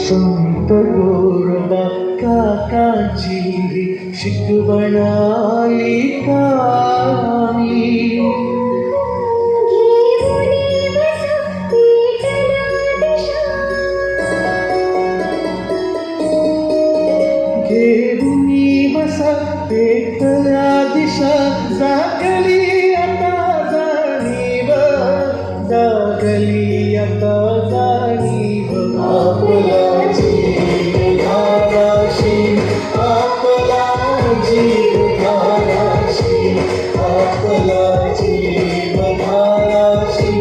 संत गोरोबा काकाची शिकवण ऐकावी. घेऊनी बसा पेटल्या दिशा जागली आता जाणीव, जागली आता जाणीव. आपला जीव धाराशी, आपला जीव धाराशी, आपला जीव धाराशी,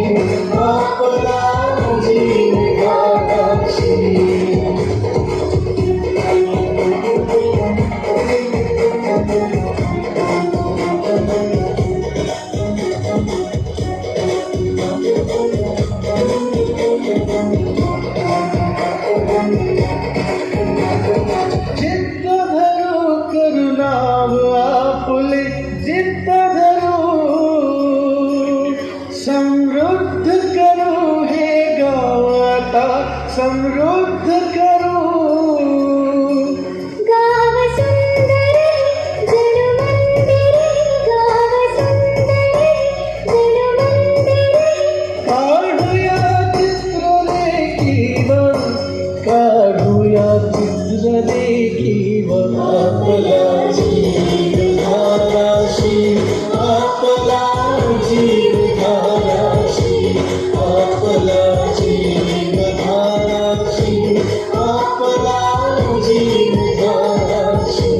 आपला जीव धाराशी. जिद्द धरू करू नाव आपुले, जिद्द धरू समृद्ध करू हे गाव आता, समृद्ध करू. गाव सुंदर जणू मंदिर, गाव सुंदर जणू मंदिर. काढूया चित्रलेखीवर, काढूया चित्रलेखीवर. आपला जीव धाराशी, आपला जीव धाराशी, आपला जीव धाराशी, आपला जीव धाराशी.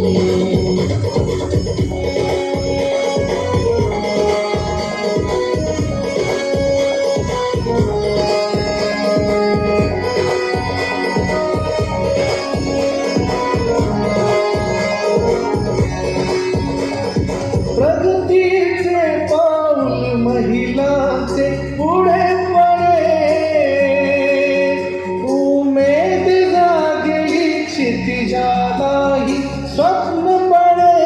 प्रगतीचे पाऊल महिलांचे पुढे पडे, उमेद जागली क्षितिजालाही स्वप्न पडे.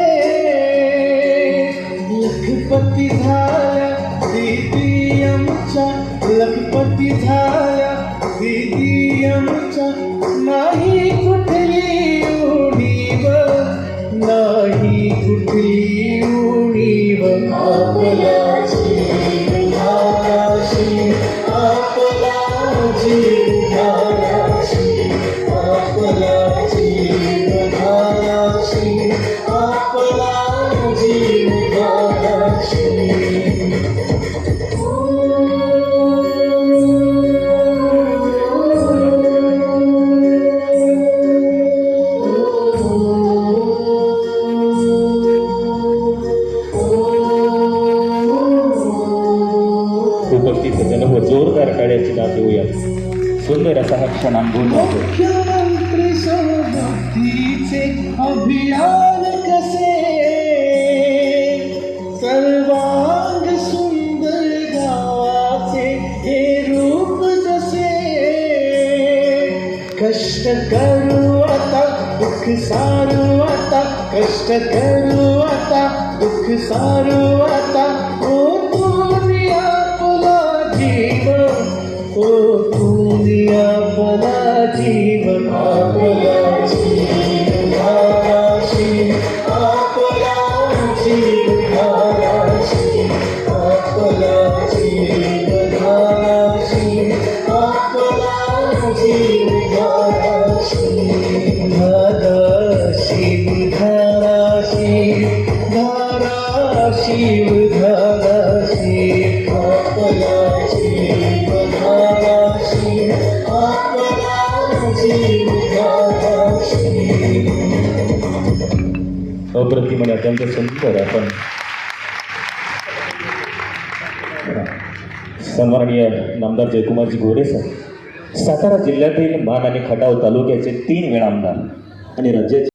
लखपती झाल्या दीदी आमच्या, लखपती झाल्या दीदी आमच्या. नाही कुठली उणीव, नाही कुठली उणीव. आपला जीव धाराशी, आपला जीव धाराशी, आपला जीव धाराशी, आपला जीव धाराशी. भक्तीचं जन्म जोरदार टाळ्याची दाद देऊयात. सुंदर असा हा क्षणांगून मुख्यमंत्री सौभक्तीचे अभियान कसे, सर्वांग सुंदर गावाचे हे रूप जसे. कष्ट करू आता दुःख सारू आता, कष्ट करू आता दुःख सारू आता. ओ तुम्ही आपला जीव, ओ तुम्ही आपला जीव. आपला जीव धाराशी, आपला जीव धाराशी, आपला जीव धाराशी, आपला जीव धाराशी. धाराशी धाराशी, धाराशी धाराशी, आपला जीव धाराशी, आपला जीव धाराशी. अप्रतिम आणि अत्यंत सुंदर आपण सन्माननीय नामदार जयकुमारजी गोरे सर, सातारा जिल्ह्यातील मान आणि खटाव तालुक्याचे 3 वेळा आमदार आणि राज्याचे